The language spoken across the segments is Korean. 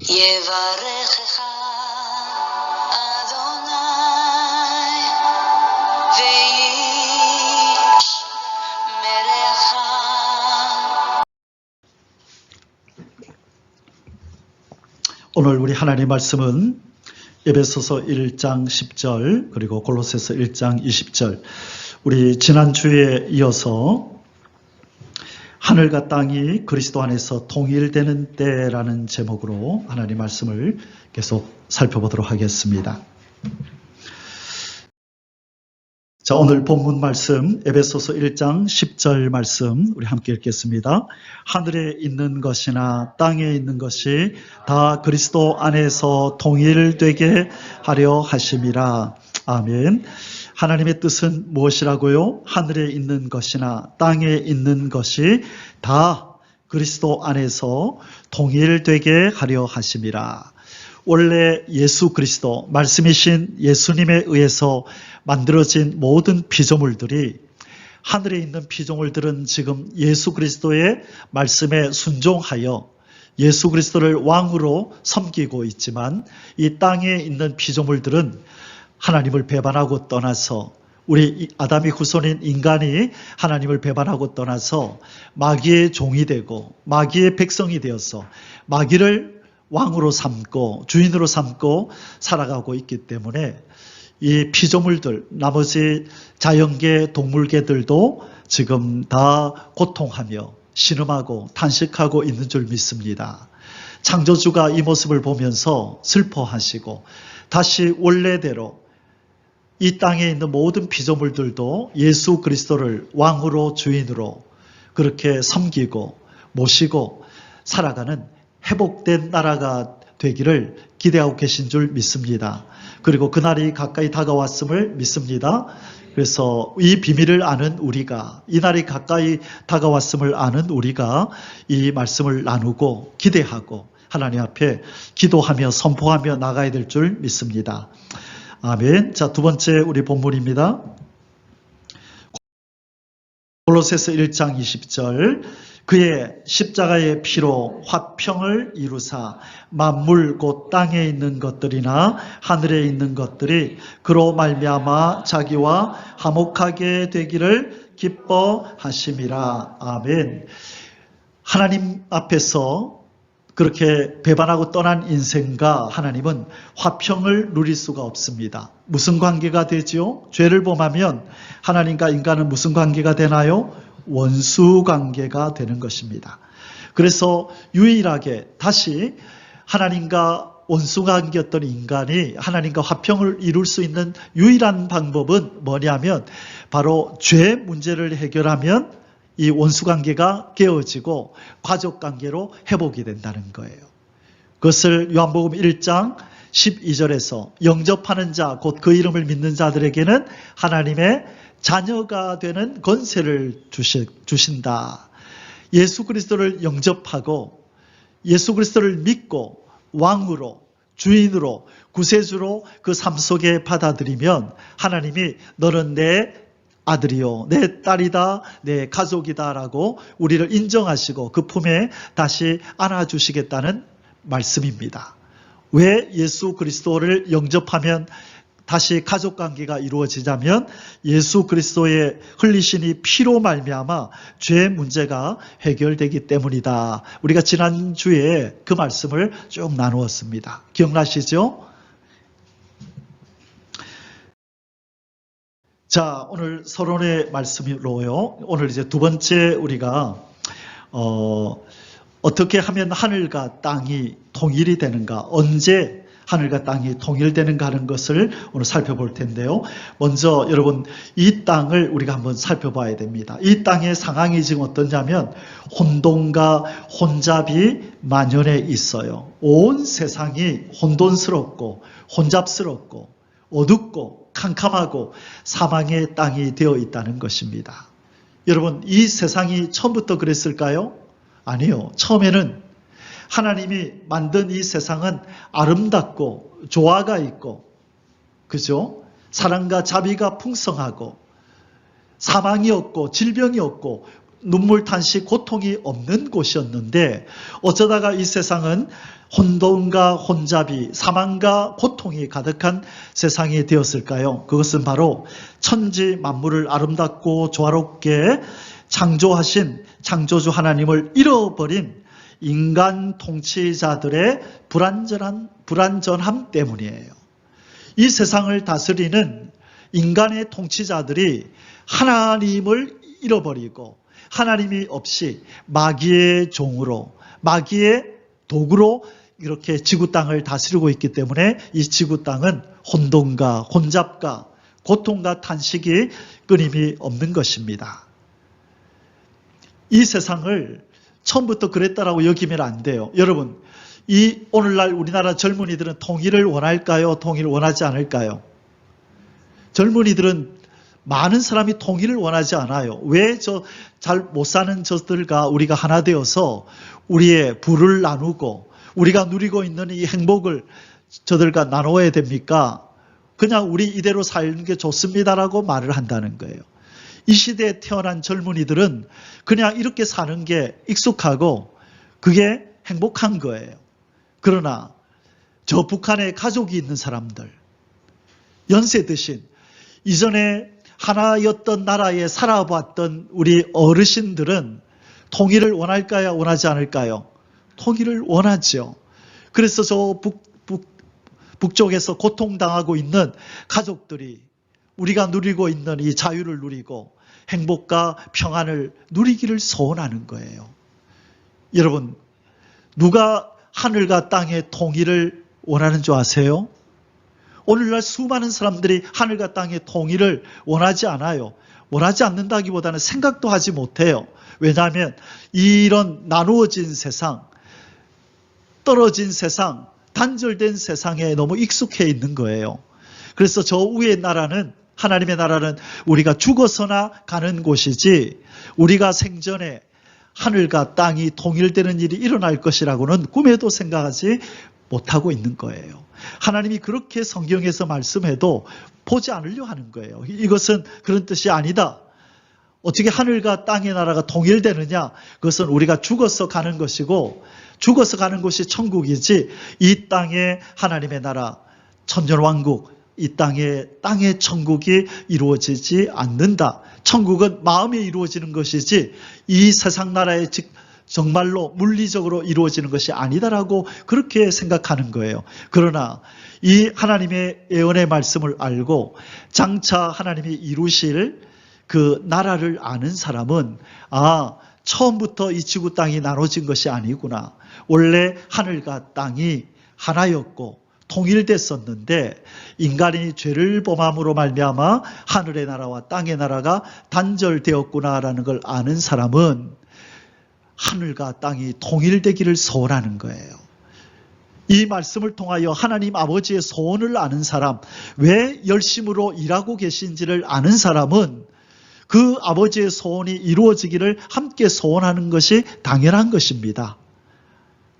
יברכך אדוני וישמרך. 오늘 우리 하나님 말씀은 에베소서 1장 10절 그리고 골로새서 1장 20절, 우리 지난주에 이어서 하늘과 땅이 그리스도 안에서 통일되는 때라는 제목으로 하나님 말씀을 계속 살펴보도록 하겠습니다. 자, 오늘 본문 말씀 에베소서 1장 10절 말씀 우리 함께 읽겠습니다. 하늘에 있는 것이나 땅에 있는 것이 다 그리스도 안에서 통일되게 하려 하심이라. 아멘. 하나님의 뜻은 무엇이라고요? 하늘에 있는 것이나 땅에 있는 것이 다 그리스도 안에서 통일되게 하려 하심이라. 원래 예수 그리스도, 말씀이신 예수님에 의해서 만들어진 모든 피조물들이, 하늘에 있는 피조물들은 지금 예수 그리스도의 말씀에 순종하여 예수 그리스도를 왕으로 섬기고 있지만, 이 땅에 있는 피조물들은 하나님을 배반하고 떠나서, 우리 아담의 후손인 인간이 하나님을 배반하고 떠나서 마귀의 종이 되고 마귀의 백성이 되어서 마귀를 왕으로 삼고 주인으로 삼고 살아가고 있기 때문에 이 피조물들, 나머지 자연계, 동물계들도 지금 다 고통하며 신음하고 탄식하고 있는 줄 믿습니다. 창조주가 이 모습을 보면서 슬퍼하시고 다시 원래대로 이 땅에 있는 모든 피조물들도 예수 그리스도를 왕으로 주인으로 그렇게 섬기고 모시고 살아가는 회복된 나라가 되기를 기대하고 계신 줄 믿습니다. 그리고 그날이 가까이 다가왔음을 믿습니다. 그래서 이 비밀을 아는 우리가, 이 날이 가까이 다가왔음을 아는 우리가 이 말씀을 나누고 기대하고 하나님 앞에 기도하며 선포하며 나가야 될 줄 믿습니다. 아멘. 자, 두 번째 우리 본문입니다. 골로새서 1장 20절. 그의 십자가의 피로 화평을 이루사 만물 곧 땅에 있는 것들이나 하늘에 있는 것들이 그로 말미암아 자기와 화목하게 되기를 기뻐하심이라. 아멘. 하나님 앞에서 그렇게 배반하고 떠난 인생과 하나님은 화평을 누릴 수가 없습니다. 무슨 관계가 되지요? 죄를 범하면 하나님과 인간은 무슨 관계가 되나요? 원수 관계가 되는 것입니다. 그래서 유일하게 다시 하나님과 원수 관계였던 인간이 하나님과 화평을 이룰 수 있는 유일한 방법은 뭐냐면 바로 죄 문제를 해결하면 이 원수관계가 깨어지고 가족관계로 회복이 된다는 거예요. 그것을 요한복음 1장 12절에서 영접하는 자, 곧 그 이름을 믿는 자들에게는 하나님의 자녀가 되는 권세를 주신다. 예수 그리스도를 영접하고 예수 그리스도를 믿고 왕으로, 주인으로, 구세주로 그 삶 속에 받아들이면 하나님이 너는 내 아들이요, 내 딸이다, 내 가족이다 라고 우리를 인정하시고 그 품에 다시 안아주시겠다는 말씀입니다. 왜 예수 그리스도를 영접하면 다시 가족관계가 이루어지자면 예수 그리스도의 흘리신 이 피로 말미암아 죄 문제가 해결되기 때문이다. 우리가 지난주에 그 말씀을 쭉 나누었습니다. 기억나시죠? 자, 오늘 서론의 말씀으로요. 오늘 이제 두 번째 우리가 어떻게 하면 하늘과 땅이 통일이 되는가, 언제 하늘과 땅이 통일되는가 하는 것을 오늘 살펴볼 텐데요. 먼저 여러분, 이 땅을 우리가 한번 살펴봐야 됩니다. 이 땅의 상황이 지금 어떠냐면 혼돈과 혼잡이 만연해 있어요. 온 세상이 혼돈스럽고 혼잡스럽고 어둡고 캄캄하고 사망의 땅이 되어 있다는 것입니다. 여러분, 이 세상이 처음부터 그랬을까요? 아니요. 처음에는 하나님이 만든 이 세상은 아름답고 조화가 있고, 그죠? 사랑과 자비가 풍성하고 사망이 없고 질병이 없고 눈물 탄식 고통이 없는 곳이었는데 어쩌다가 이 세상은 혼돈과 혼잡이 사망과 고통이 가득한 세상이 되었을까요? 그것은 바로 천지 만물을 아름답고 조화롭게 창조하신 창조주 하나님을 잃어버린 인간 통치자들의 불완전함 때문이에요. 이 세상을 다스리는 인간의 통치자들이 하나님을 잃어버리고 하나님이 없이 마귀의 종으로 마귀의 도구로 이렇게 지구 땅을 다스리고 있기 때문에 이 지구 땅은 혼돈과 혼잡과 고통과 탄식이 끊임이 없는 것입니다. 이 세상을 처음부터 그랬다라고 여기면 안 돼요. 여러분, 이 오늘날 우리나라 젊은이들은 통일을 원할까요? 통일을 원하지 않을까요? 젊은이들은 많은 사람이 통일을 원하지 않아요. 왜 잘 못 사는 저들과 우리가 하나 되어서 우리의 부를 나누고 우리가 누리고 있는 이 행복을 저들과 나눠야 됩니까? 그냥 우리 이대로 사는 게 좋습니다라고 말을 한다는 거예요. 이 시대에 태어난 젊은이들은 그냥 이렇게 사는 게 익숙하고 그게 행복한 거예요. 그러나 저 북한에 가족이 있는 사람들, 연세 드신 이전에 하나였던 나라에 살아봤던 우리 어르신들은 통일을 원할까요? 원하지 않을까요? 통일을 원하죠. 그래서 저 북쪽에서 고통당하고 있는 가족들이 우리가 누리고 있는 이 자유를 누리고 행복과 평안을 누리기를 소원하는 거예요. 여러분, 누가 하늘과 땅의 통일을 원하는 줄 아세요? 오늘날 수많은 사람들이 하늘과 땅의 통일을 원하지 않아요. 원하지 않는다기보다는 생각도 하지 못해요. 왜냐하면 이런 나누어진 세상, 떨어진 세상, 단절된 세상에 너무 익숙해 있는 거예요. 그래서 저 위의 나라는, 하나님의 나라는 우리가 죽어서나 가는 곳이지 우리가 생전에 하늘과 땅이 통일되는 일이 일어날 것이라고는 꿈에도 생각하지 못하고 있는 거예요. 하나님이 그렇게 성경에서 말씀해도 보지 않으려 하는 거예요. 이것은 그런 뜻이 아니다. 어떻게 하늘과 땅의 나라가 통일되느냐? 그것은 우리가 죽어서 가는 것이고 죽어서 가는 곳이 천국이지 이 땅에 하나님의 나라, 천년왕국, 이 땅의 천국이 이루어지지 않는다. 천국은 마음에 이루어지는 것이지 이 세상 나라의 정말로 물리적으로 이루어지는 것이 아니다라고 그렇게 생각하는 거예요. 그러나 이 하나님의 예언의 말씀을 알고 장차 하나님이 이루실 그 나라를 아는 사람은 처음부터 이 지구 땅이 나눠진 것이 아니구나. 원래 하늘과 땅이 하나였고 통일됐었는데 인간이 죄를 범함으로 말미암아 하늘의 나라와 땅의 나라가 단절되었구나라는 걸 아는 사람은 하늘과 땅이 통일되기를 소원하는 거예요. 이 말씀을 통하여 하나님 아버지의 소원을 아는 사람, 왜 열심으로 일하고 계신지를 아는 사람은 그 아버지의 소원이 이루어지기를 함께 소원하는 것이 당연한 것입니다.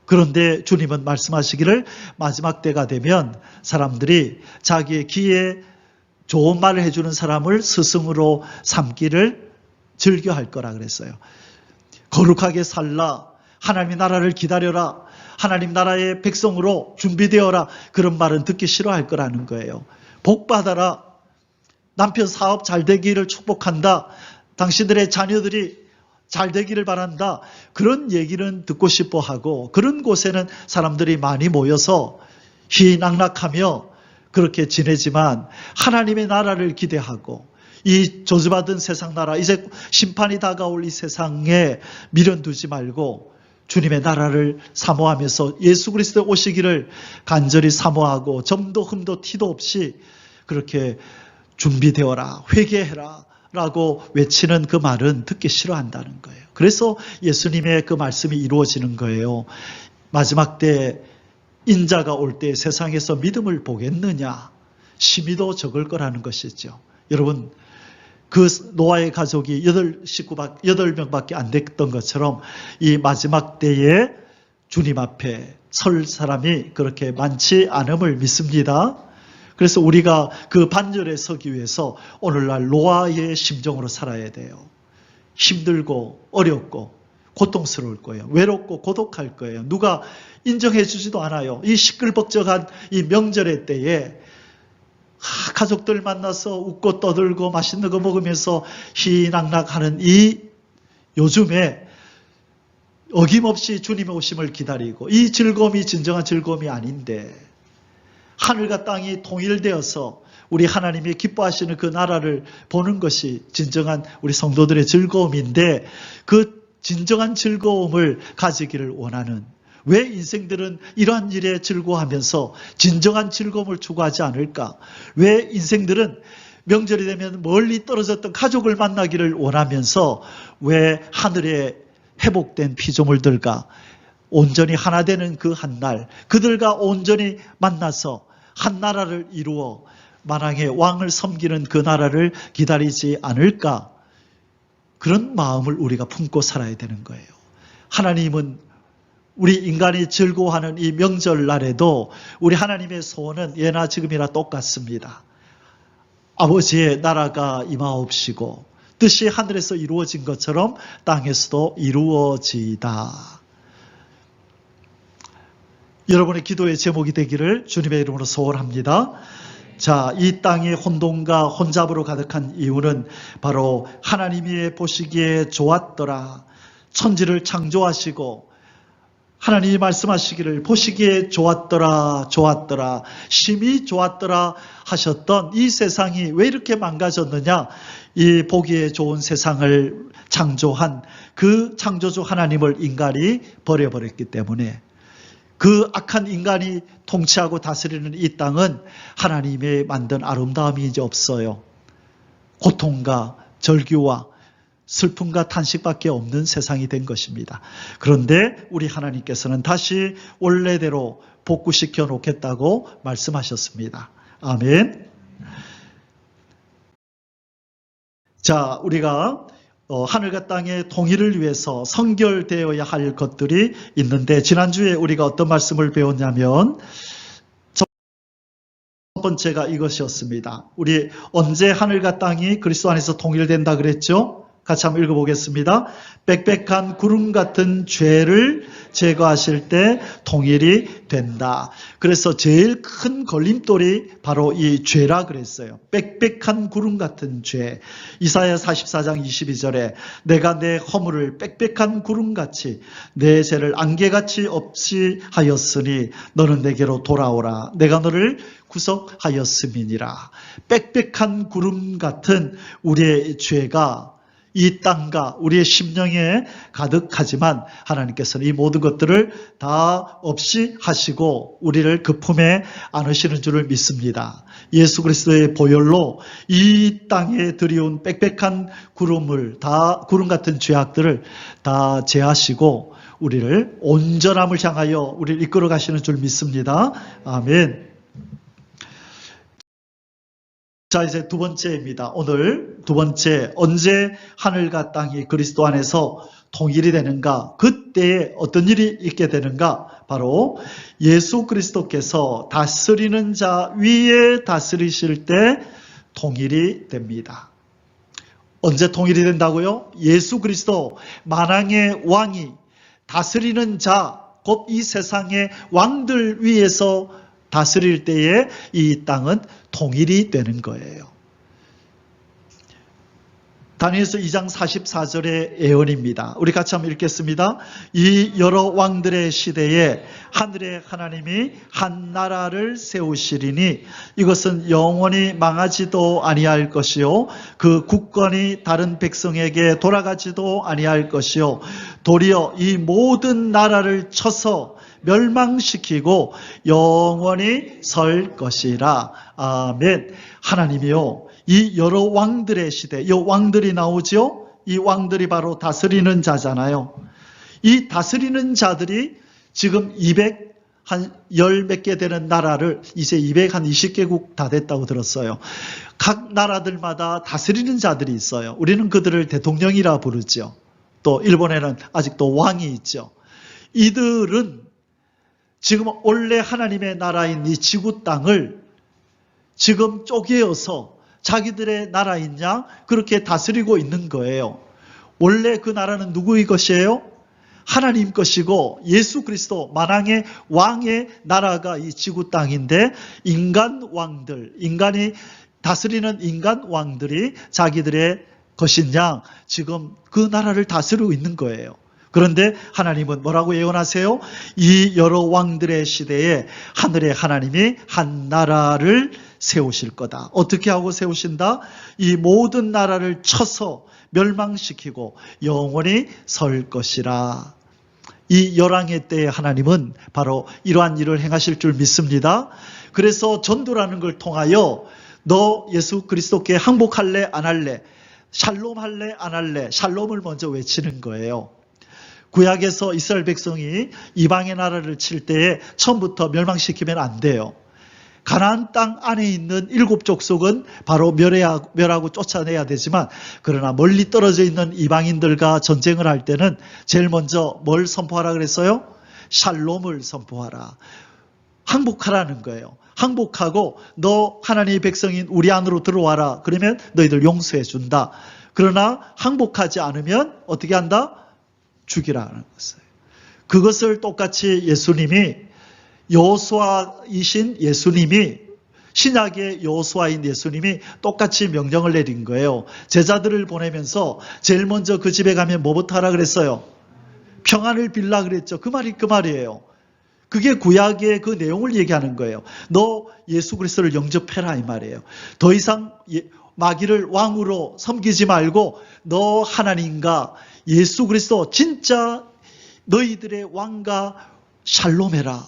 그런데 주님은 말씀하시기를 마지막 때가 되면 사람들이 자기의 귀에 좋은 말을 해주는 사람을 스승으로 삼기를 즐겨할 거라 그랬어요. 거룩하게 살라, 하나님의 나라를 기다려라, 하나님 나라의 백성으로 준비되어라, 그런 말은 듣기 싫어할 거라는 거예요. 복 받아라, 남편 사업 잘 되기를 축복한다, 당신들의 자녀들이 잘 되기를 바란다, 그런 얘기는 듣고 싶어 하고 그런 곳에는 사람들이 많이 모여서 희낙낙하며 그렇게 지내지만 하나님의 나라를 기대하고 이 저주받은 세상 나라, 이제 심판이 다가올 이 세상에 미련 두지 말고 주님의 나라를 사모하면서 예수 그리스도의 오시기를 간절히 사모하고 점도 흠도 티도 없이 그렇게 준비되어라, 회개해라 라고 외치는 그 말은 듣기 싫어한다는 거예요. 그래서 예수님의 그 말씀이 이루어지는 거예요. 마지막 때 인자가 올 때 세상에서 믿음을 보겠느냐? 심히도 적을 거라는 것이죠. 여러분, 그 노아의 가족이 8명밖에 안 됐던 것처럼 이 마지막 때에 주님 앞에 설 사람이 그렇게 많지 않음을 믿습니다. 그래서 우리가 그 반열에 서기 위해서 오늘날 노아의 심정으로 살아야 돼요. 힘들고 어렵고 고통스러울 거예요. 외롭고 고독할 거예요. 누가 인정해 주지도 않아요. 이 시끌벅적한 이 명절의 때에 가족들 만나서 웃고 떠들고 맛있는 거 먹으면서 희낙낙하는 이 요즘에 어김없이 주님의 오심을 기다리고 이 즐거움이 진정한 즐거움이 아닌데 하늘과 땅이 통일되어서 우리 하나님이 기뻐하시는 그 나라를 보는 것이 진정한 우리 성도들의 즐거움인데 그 진정한 즐거움을 가지기를 원하는 왜 인생들은 이러한 일에 즐거워하면서 진정한 즐거움을 추구하지 않을까? 왜 인생들은 명절이 되면 멀리 떨어졌던 가족을 만나기를 원하면서 왜 하늘에 회복된 피조물들과 온전히 하나 되는 그 한날 그들과 온전히 만나서 한 나라를 이루어 만왕의 왕을 섬기는 그 나라를 기다리지 않을까? 그런 마음을 우리가 품고 살아야 되는 거예요. 하나님은 우리 인간이 즐거워하는 이 명절날에도 우리 하나님의 소원은 예나 지금이나 똑같습니다. 아버지의 나라가 임하옵시고 뜻이 하늘에서 이루어진 것처럼 땅에서도 이루어지이다. 여러분의 기도의 제목이 되기를 주님의 이름으로 소원합니다. 자, 이 땅이 혼돈과 혼잡으로 가득한 이유는 바로 하나님이 보시기에 좋았더라. 천지를 창조하시고 하나님이 말씀하시기를 보시기에 좋았더라, 좋았더라, 심히 좋았더라 하셨던 이 세상이 왜 이렇게 망가졌느냐? 이 보기에 좋은 세상을 창조한 그 창조주 하나님을 인간이 버려버렸기 때문에 그 악한 인간이 통치하고 다스리는 이 땅은 하나님의 만든 아름다움이 이제 없어요. 고통과 절규와 슬픔과 탄식밖에 없는 세상이 된 것입니다. 그런데 우리 하나님께서는 다시 원래대로 복구시켜 놓겠다고 말씀하셨습니다. 아멘. 자, 우리가 하늘과 땅의 통일을 위해서 성결되어야 할 것들이 있는데 지난주에 우리가 어떤 말씀을 배웠냐면 첫 번째가 이것이었습니다. 우리 언제 하늘과 땅이 그리스도 안에서 통일된다 그랬죠? 같이 한번 읽어보겠습니다. 빽빽한 구름 같은 죄를 제거하실 때 통일이 된다. 그래서 제일 큰 걸림돌이 바로 이 죄라 그랬어요. 빽빽한 구름 같은 죄. 이사야 44장 22절에 내가 내 허물을 빽빽한 구름같이 내 죄를 안개같이 없이 하였으니 너는 내게로 돌아오라. 내가 너를 구속하였음이니라. 빽빽한 구름 같은 우리의 죄가 이 땅과 우리의 심령에 가득하지만 하나님께서는 이 모든 것들을 다 없이 하시고 우리를 그 품에 안으시는 줄을 믿습니다. 예수 그리스도의 보혈로 이 땅에 들이온 빽빽한 구름 같은 죄악들을 다 제하시고 우리를 온전함을 향하여 우리를 이끌어 가시는 줄 믿습니다. 아멘. 자, 이제 두 번째입니다. 오늘 두 번째, 언제 하늘과 땅이 그리스도 안에서 통일이 되는가? 그때에 어떤 일이 있게 되는가? 바로 예수 그리스도께서 다스리는 자 위에 다스리실 때 통일이 됩니다. 언제 통일이 된다고요? 예수 그리스도 만왕의 왕이 다스리는 자, 곧 이 세상의 왕들 위에서 다스릴 때에 이 땅은 통일이 되는 거예요. 다니엘서 2장 44절의 예언입니다. 우리 같이 한번 읽겠습니다. 이 여러 왕들의 시대에 하늘의 하나님이 한 나라를 세우시리니 이것은 영원히 망하지도 아니할 것이요 그 국권이 다른 백성에게 돌아가지도 아니할 것이요 도리어 이 모든 나라를 쳐서 멸망시키고 영원히 설 것이라. 아멘. 하나님이요, 이 여러 왕들의 시대, 이 왕들이 나오죠? 이 왕들이 바로 다스리는 자잖아요. 이 다스리는 자들이 지금 210 몇 개 되는 나라를 이제 220개국 다 됐다고 들었어요. 각 나라들마다 다스리는 자들이 있어요. 우리는 그들을 대통령이라 부르죠. 또 일본에는 아직도 왕이 있죠. 이들은 지금 원래 하나님의 나라인 이 지구 땅을 지금 쪼개어서 자기들의 나라인 양 그렇게 다스리고 있는 거예요. 원래 그 나라는 누구의 것이에요? 하나님 것이고 예수 그리스도 만왕의 왕의 나라가 이 지구 땅인데 인간 왕들, 인간이 다스리는 인간 왕들이 자기들의 것인 양 지금 그 나라를 다스리고 있는 거예요. 그런데 하나님은 뭐라고 예언하세요? 이 여러 왕들의 시대에 하늘의 하나님이 한 나라를 세우실 거다. 어떻게 하고 세우신다? 이 모든 나라를 쳐서 멸망시키고 영원히 설 것이라. 이 열왕의 때에 하나님은 바로 이러한 일을 행하실 줄 믿습니다. 그래서 전도라는 걸 통하여 너 예수 그리스도께 항복할래 안 할래? 샬롬 할래 안 할래? 샬롬을 먼저 외치는 거예요. 구약에서 이스라엘 백성이 이방의 나라를 칠 때에 처음부터 멸망시키면 안 돼요. 가나안 땅 안에 있는 7 족속은 바로 멸하고 쫓아내야 되지만 그러나 멀리 떨어져 있는 이방인들과 전쟁을 할 때는 제일 먼저 뭘 선포하라 그랬어요? 샬롬을 선포하라. 항복하라는 거예요. 항복하고 너 하나님의 백성인 우리 안으로 들어와라. 그러면 너희들 용서해 준다. 그러나 항복하지 않으면 어떻게 한다? 죽이라는 것이에요. 그것을 똑같이 예수님이 여호수아이신 예수님이 신약의 여호수아인 예수님이 똑같이 명령을 내린 거예요. 제자들을 보내면서 제일 먼저 그 집에 가면 뭐부터 하라 그랬어요? 평안을 빌라 그랬죠. 그 말이 그 말이에요. 그게 구약의 그 내용을 얘기하는 거예요. 너 예수 그리스도를 영접해라 이 말이에요. 더 이상 마귀를 왕으로 섬기지 말고 너 하나님과 예수 그리스도 진짜 너희들의 왕과 샬롬해라.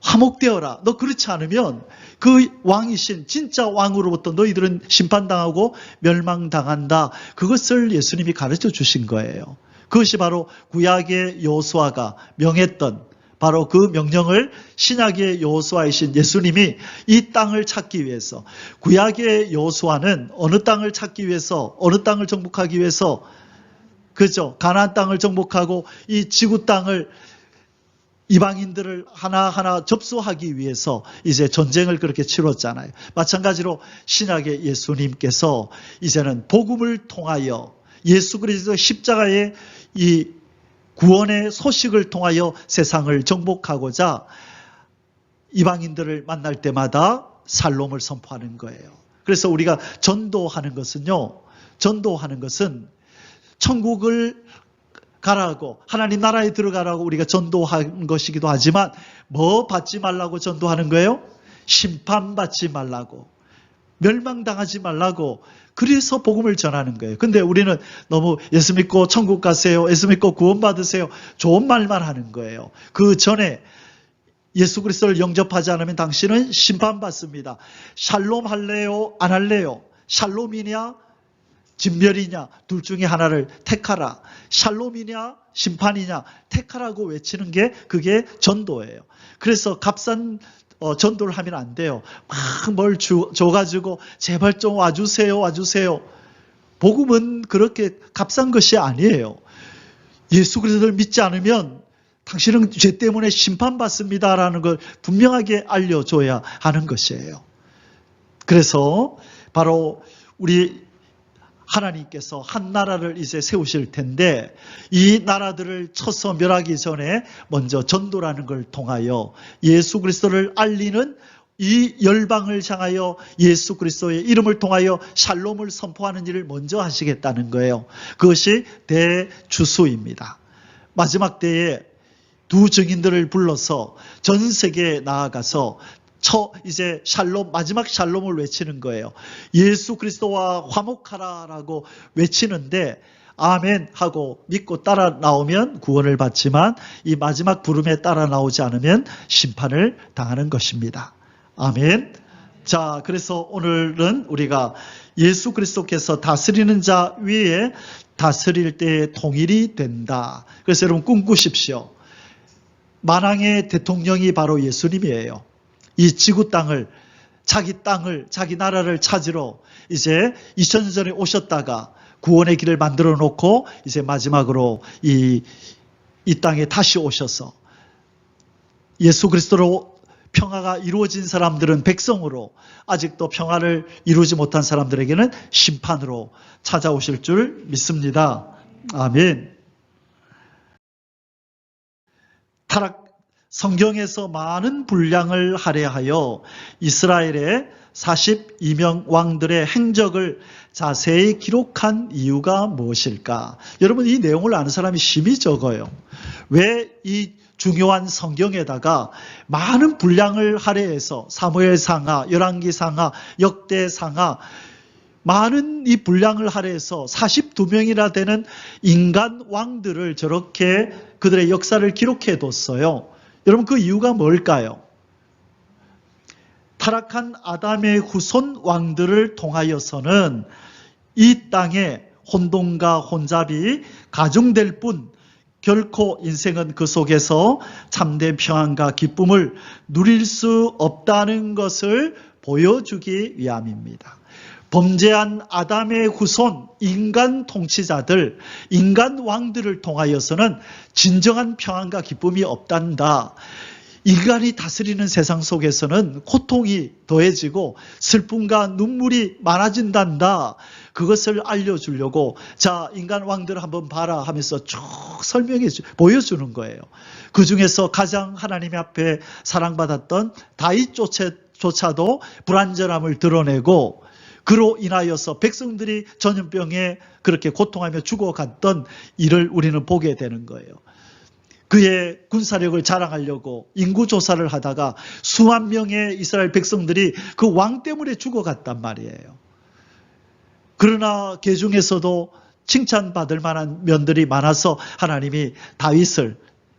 화목되어라. 너 그렇지 않으면 그 왕이신 진짜 왕으로부터 너희들은 심판당하고 멸망당한다. 그것을 예수님이 가르쳐 주신 거예요. 그것이 바로 구약의 여호수아가 명했던 바로 그 명령을 신약의 여호수아이신 예수님이 이 땅을 찾기 위해서 구약의 여호수아는 어느 땅을 찾기 위해서 어느 땅을 정복하기 위해서 그죠? 가나안 땅을 정복하고 이 지구 땅을 이방인들을 하나하나 접수하기 위해서 이제 전쟁을 그렇게 치렀잖아요. 마찬가지로 신약의 예수님께서 이제는 복음을 통하여 예수 그리스도 십자가의 이 구원의 소식을 통하여 세상을 정복하고자 이방인들을 만날 때마다 샬롬을 선포하는 거예요. 그래서 우리가 전도하는 것은요. 전도하는 것은 천국을 가라고 하나님 나라에 들어가라고 우리가 전도한 것이기도 하지만 뭐 받지 말라고 전도하는 거예요? 심판받지 말라고 멸망당하지 말라고 그래서 복음을 전하는 거예요. 근데 우리는 너무 예수 믿고 천국 가세요. 예수 믿고 구원 받으세요. 좋은 말만 하는 거예요. 그 전에 예수 그리스도를 영접하지 않으면 당신은 심판받습니다. 샬롬 할래요? 안 할래요? 샬롬이냐? 진멸이냐? 둘 중에 하나를 택하라. 샬롬이냐? 심판이냐? 택하라고 외치는 게 그게 전도예요. 그래서 값싼 전도를 하면 안 돼요. 막 뭘 줘가지고 제발 좀 와주세요. 와주세요. 복음은 그렇게 값싼 것이 아니에요. 예수 그리스도를 믿지 않으면 당신은 죄 때문에 심판받습니다라는 걸 분명하게 알려줘야 하는 것이에요. 그래서 바로 우리 하나님께서 한 나라를 이제 세우실 텐데 이 나라들을 쳐서 멸하기 전에 먼저 전도라는 걸 통하여 예수 그리스도를 알리는 이 열방을 향하여 예수 그리스도의 이름을 통하여 샬롬을 선포하는 일을 먼저 하시겠다는 거예요. 그것이 대주수입니다. 마지막 때에 두 증인들을 불러서 전 세계에 나아가서 이제 샬롬, 마지막 샬롬을 외치는 거예요. 예수 그리스도와 화목하라라고 외치는데 아멘 하고 믿고 따라 나오면 구원을 받지만 이 마지막 부름에 따라 나오지 않으면 심판을 당하는 것입니다. 아멘. 자, 그래서 오늘은 우리가 예수 그리스도께서 다스리는 자 위에 다스릴 때에 통일이 된다. 그래서 여러분 꿈꾸십시오. 만왕의 대통령이 바로 예수님이에요. 이 지구 땅을 자기 나라를 찾으러 이제 2000년 전에 오셨다가 구원의 길을 만들어 놓고 이제 마지막으로 이 땅에 다시 오셔서 예수 그리스도로 평화가 이루어진 사람들은 백성으로 아직도 평화를 이루지 못한 사람들에게는 심판으로 찾아오실 줄 믿습니다. 아멘. 성경에서 많은 분량을 할애하여 이스라엘의 42명 왕들의 행적을 자세히 기록한 이유가 무엇일까? 여러분, 이 내용을 아는 사람이 심히 적어요. 왜 이 중요한 성경에다가 많은 분량을 할애해서 사무엘상하, 열왕기상하, 역대상하 많은 이 분량을 할애해서 42명이나 되는 인간 왕들을 저렇게 그들의 역사를 기록해 뒀어요. 여러분, 그 이유가 뭘까요? 타락한 아담의 후손 왕들을 통하여서는 이 땅에 혼돈과 혼잡이 가중될 뿐 결코 인생은 그 속에서 참된 평안과 기쁨을 누릴 수 없다는 것을 보여주기 위함입니다. 범죄한 아담의 후손 인간 통치자들, 인간 왕들을 통하여서는 진정한 평안과 기쁨이 없단다. 인간이 다스리는 세상 속에서는 고통이 더해지고 슬픔과 눈물이 많아진단다. 그것을 알려주려고 자, 인간 왕들을 한번 봐라 하면서 쭉 보여주는 거예요. 그 중에서 가장 하나님 앞에 사랑받았던 다윗조차도 불완전함을 드러내고 그로 인하여서 백성들이 전염병에 그렇게 고통하며 죽어갔던 일을 우리는 보게 되는 거예요. 그의 군사력을 자랑하려고 인구조사를 하다가 수만 명의 이스라엘 백성들이 그 왕 때문에 죽어갔단 말이에요. 그러나 그 중에서도 칭찬받을 만한 면들이 많아서 하나님이 다윗을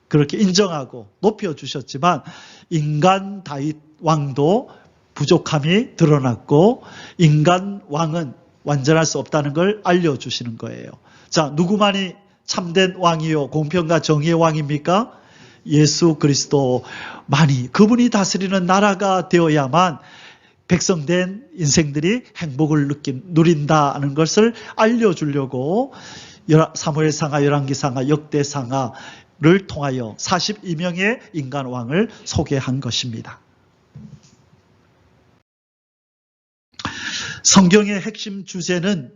그렇게 인정하고 높여주셨지만 인간 다윗 왕도 부족함이 드러났고 인간 왕은 완전할 수 없다는 걸 알려주시는 거예요. 자, 누구만이 참된 왕이요 공평과 정의의 왕입니까? 예수 그리스도만이, 그분이 다스리는 나라가 되어야만 백성된 인생들이 행복을 누린다는 것을 알려주려고 사무엘상하, 열왕기상하, 역대상하를 통하여 42명의 인간왕을 소개한 것입니다. 성경의 핵심 주제는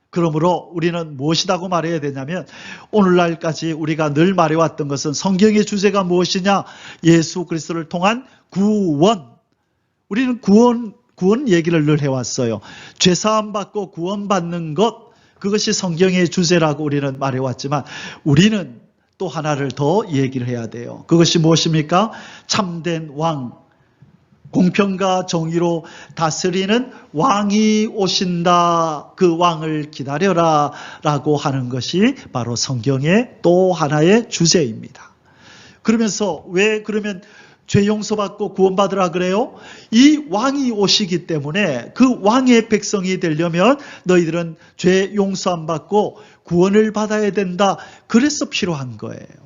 그러므로 우리는 무엇이라고 말해야 되냐면 오늘날까지 우리가 늘 말해왔던 것은 성경의 주제가 무엇이냐? 예수 그리스도를 통한 구원. 우리는 구원 얘기를 늘 해왔어요. 죄사함 받고 구원받는 것, 그것이 성경의 주제라고 우리는 말해왔지만 우리는 또 하나를 더 얘기를 해야 돼요. 그것이 무엇입니까? 참된 왕, 공평과 정의로 다스리는 왕이 오신다. 그 왕을 기다려라 라고 하는 것이 바로 성경의 또 하나의 주제입니다. 그러면서 왜 그러면 죄 용서받고 구원받으라 그래요? 이 왕이 오시기 때문에 그 왕의 백성이 되려면 너희들은 죄 용서 안 받고 구원을 받아야 된다. 그래서 필요한 거예요.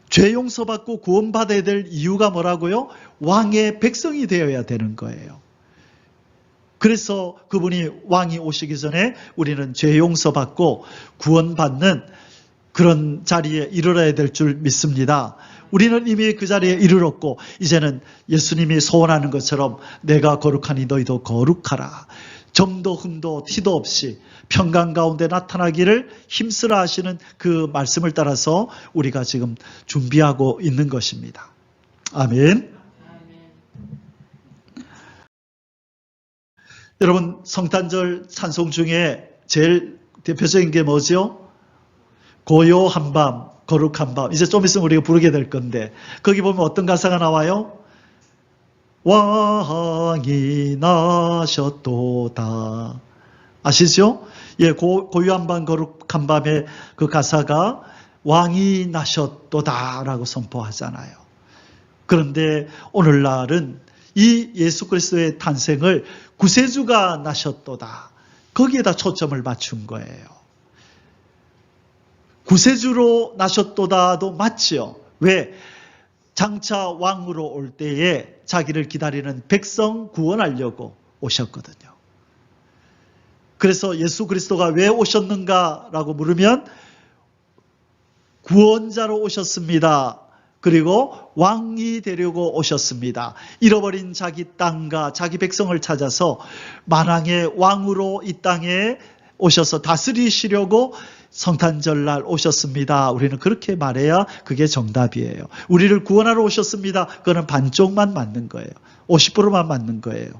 죄 용서받고 구원받아야 될 이유가 뭐라고요? 왕의 백성이 되어야 되는 거예요. 그래서 그분이 왕이 오시기 전에 우리는 죄 용서받고 구원받는 그런 자리에 이르러야 될 줄 믿습니다. 우리는 이미 그 자리에 이르렀고 이제는 예수님이 소원하는 것처럼 내가 거룩하니 너희도 거룩하라. 점도 흠도 티도 없이 평강 가운데 나타나기를 힘쓰라 하시는 그 말씀을 따라서 우리가 지금 준비하고 있는 것입니다. 아멘. 여러분, 성탄절 찬송 중에 제일 대표적인 게 뭐죠? 고요한 밤, 거룩한 밤. 이제 좀 있으면 우리가 부르게 될 건데 거기 보면 어떤 가사가 나와요? 왕이 나셨도다. 아시죠? 예, 고요한 밤, 거룩한 밤의 그 가사가 왕이 나셨도다 라고 선포하잖아요. 그런데 오늘날은 이 예수 그리스도의 탄생을 구세주가 나셨도다. 거기에다 초점을 맞춘 거예요. 구세주로 나셨도다도 맞지요. 왜? 장차 왕으로 올 때에 자기를 기다리는 백성 구원하려고 오셨거든요. 그래서 예수 그리스도가 왜 오셨는가라고 물으면 구원자로 오셨습니다. 그리고 왕이 되려고 오셨습니다. 잃어버린 자기 땅과 자기 백성을 찾아서 만왕의 왕으로 이 땅에 오셔서 다스리시려고 성탄절날 오셨습니다. 우리는 그렇게 말해야 그게 정답이에요. 우리를 구원하러 오셨습니다. 그거는 반쪽만 맞는 거예요. 50%만 맞는 거예요.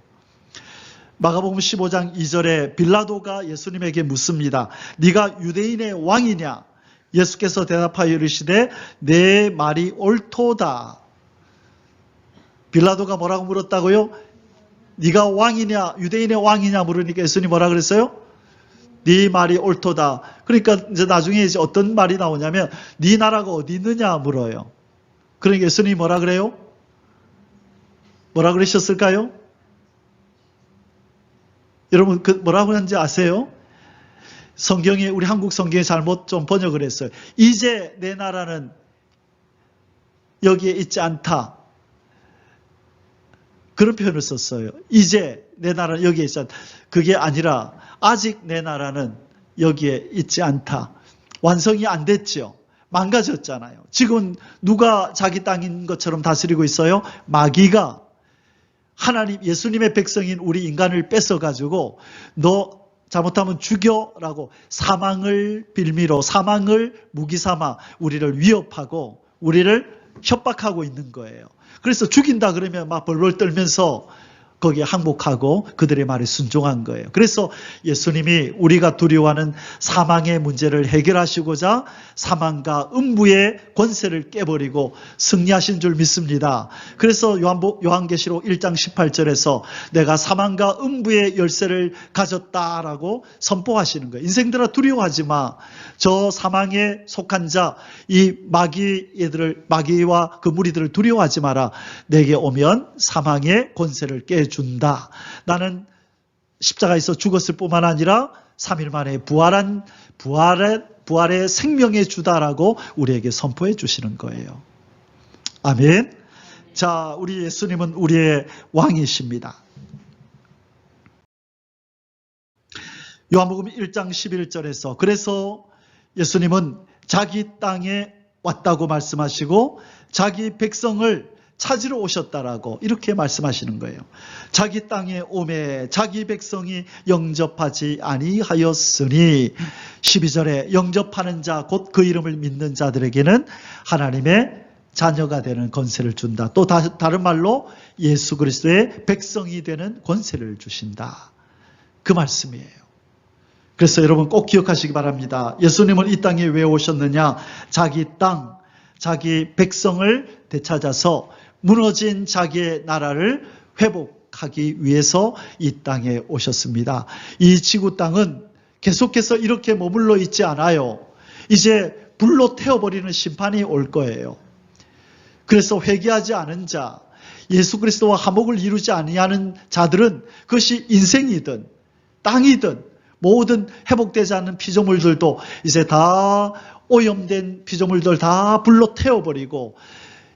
마가복음 15장 2절에 빌라도가 예수님에게 묻습니다. 네가 유대인의 왕이냐? 예수께서 대답하여 이르시되 내 말이 옳도다. 빌라도가 뭐라고 물었다고요? 네가 왕이냐? 유대인의 왕이냐 물으니까 예수님이 뭐라 그랬어요? 네 말이 옳도다. 그러니까 이제 나중에 이제 어떤 말이 나오냐면 네 나라가 어디 있느냐 물어요. 그러니까 예수님이 뭐라 그래요? 뭐라 그러셨을까요? 여러분 뭐라고 하는지 아세요? 성경에 우리 한국 성경에 잘못 좀 번역을 했어요. 이제 내 나라는 여기에 있지 않다. 그런 표현을 썼어요. 이제 내 나라는 여기에 있지 않다. 그게 아니라 아직 내 나라는 여기에 있지 않다. 완성이 안 됐죠. 망가졌잖아요. 지금 누가 자기 땅인 것처럼 다스리고 있어요? 마귀가 하나님 예수님의 백성인 우리 인간을 뺏어가지고 너 잘못하면 죽여라고 사망을 빌미로 사망을 무기 삼아 우리를 위협하고 우리를 협박하고 있는 거예요. 그래서 죽인다 그러면 막 벌벌 떨면서 거기에 항복하고 그들의 말에 순종한 거예요. 그래서 예수님이 우리가 두려워하는 사망의 문제를 해결하시고자 사망과 음부의 권세를 깨버리고 승리하신 줄 믿습니다. 그래서 요한계시록 1장 18절에서 내가 사망과 음부의 열쇠를 가졌다라고 선포하시는 거예요. 인생들아 두려워하지 마. 저 사망에 속한 자, 이 마귀와 그 무리들을 두려워하지 마라. 내게 오면 사망의 권세를 깨준다. 나는 십자가에서 죽었을 뿐만 아니라 3일 만에 부활의 생명의 주다라고 우리에게 선포해 주시는 거예요. 아멘. 자, 우리 예수님은 우리의 왕이십니다. 요한복음 1장 11절에서 그래서 예수님은 자기 땅에 왔다고 말씀하시고 자기 백성을 찾으러 오셨다라고 이렇게 말씀하시는 거예요. 자기 땅에 오매 자기 백성이 영접하지 아니하였으니 12절에 영접하는 자 곧 그 이름을 믿는 자들에게는 하나님의 자녀가 되는 권세를 준다. 또 다른 말로 예수 그리스도의 백성이 되는 권세를 주신다. 그 말씀이에요. 그래서 여러분 꼭 기억하시기 바랍니다. 예수님은 이 땅에 왜 오셨느냐? 자기 땅, 자기 백성을 되찾아서 무너진 자기의 나라를 회복하기 위해서 이 땅에 오셨습니다. 이 지구 땅은 계속해서 이렇게 머물러 있지 않아요. 이제 불로 태워버리는 심판이 올 거예요. 그래서 회개하지 않은 자, 예수 그리스도와 화목을 이루지 아니하는 자들은 그것이 인생이든 땅이든 모든 회복되지 않는 피조물들도 이제 다 오염된 피조물들 다 불로 태워버리고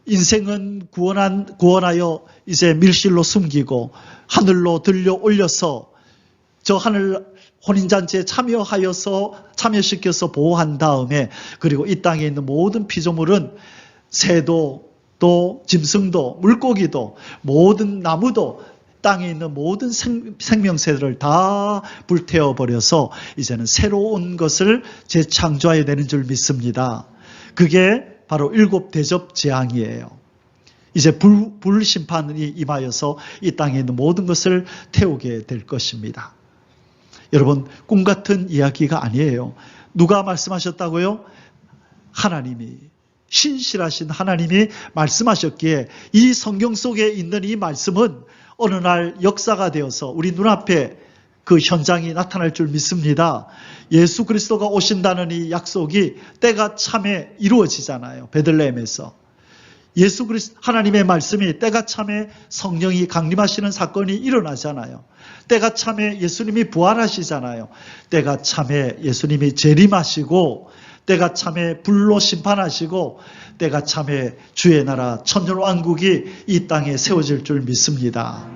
인생은 구원하여 이제 밀실로 숨기고 하늘로 들려 올려서 저 하늘 혼인잔치에 참여시켜서 보호한 다음에 그리고 이 땅에 있는 모든 피조물은 새도 또 짐승도 물고기도 모든 나무도 땅에 있는 모든 생명체들을 다 불태워버려서 이제는 새로운 것을 재창조해야 되는 줄 믿습니다. 그게 바로 7 대접 재앙이에요. 이제 불심판이 임하여서 이 땅에 있는 모든 것을 태우게 될 것입니다. 여러분 꿈 같은 이야기가 아니에요. 누가 말씀하셨다고요? 하나님이 신실하신 하나님이 말씀하셨기에 이 성경 속에 있는 이 말씀은 어느 날 역사가 되어서 우리 눈앞에 그 현장이 나타날 줄 믿습니다. 예수 그리스도가 오신다는 이 약속이 때가 참에 이루어지잖아요. 베들레헴에서. 예수 그리스도 하나님의 말씀이 때가 참에 성령이 강림하시는 사건이 일어나잖아요. 때가 참에 예수님이 부활하시잖아요. 때가 참에 예수님이 재림하시고 때가 참에 불로 심판하시고 때가 참에 주의 나라 천년왕국이 이 땅에 세워질 줄 믿습니다.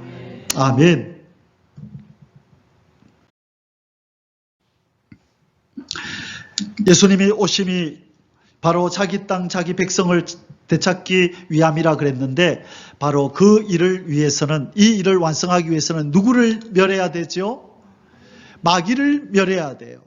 아멘. 예수님이 오심이 바로 자기 땅 자기 백성을 되찾기 위함이라 그랬는데 바로 그 일을 위해서는 이 일을 완성하기 위해서는 누구를 멸해야 되죠? 마귀를 멸해야 돼요.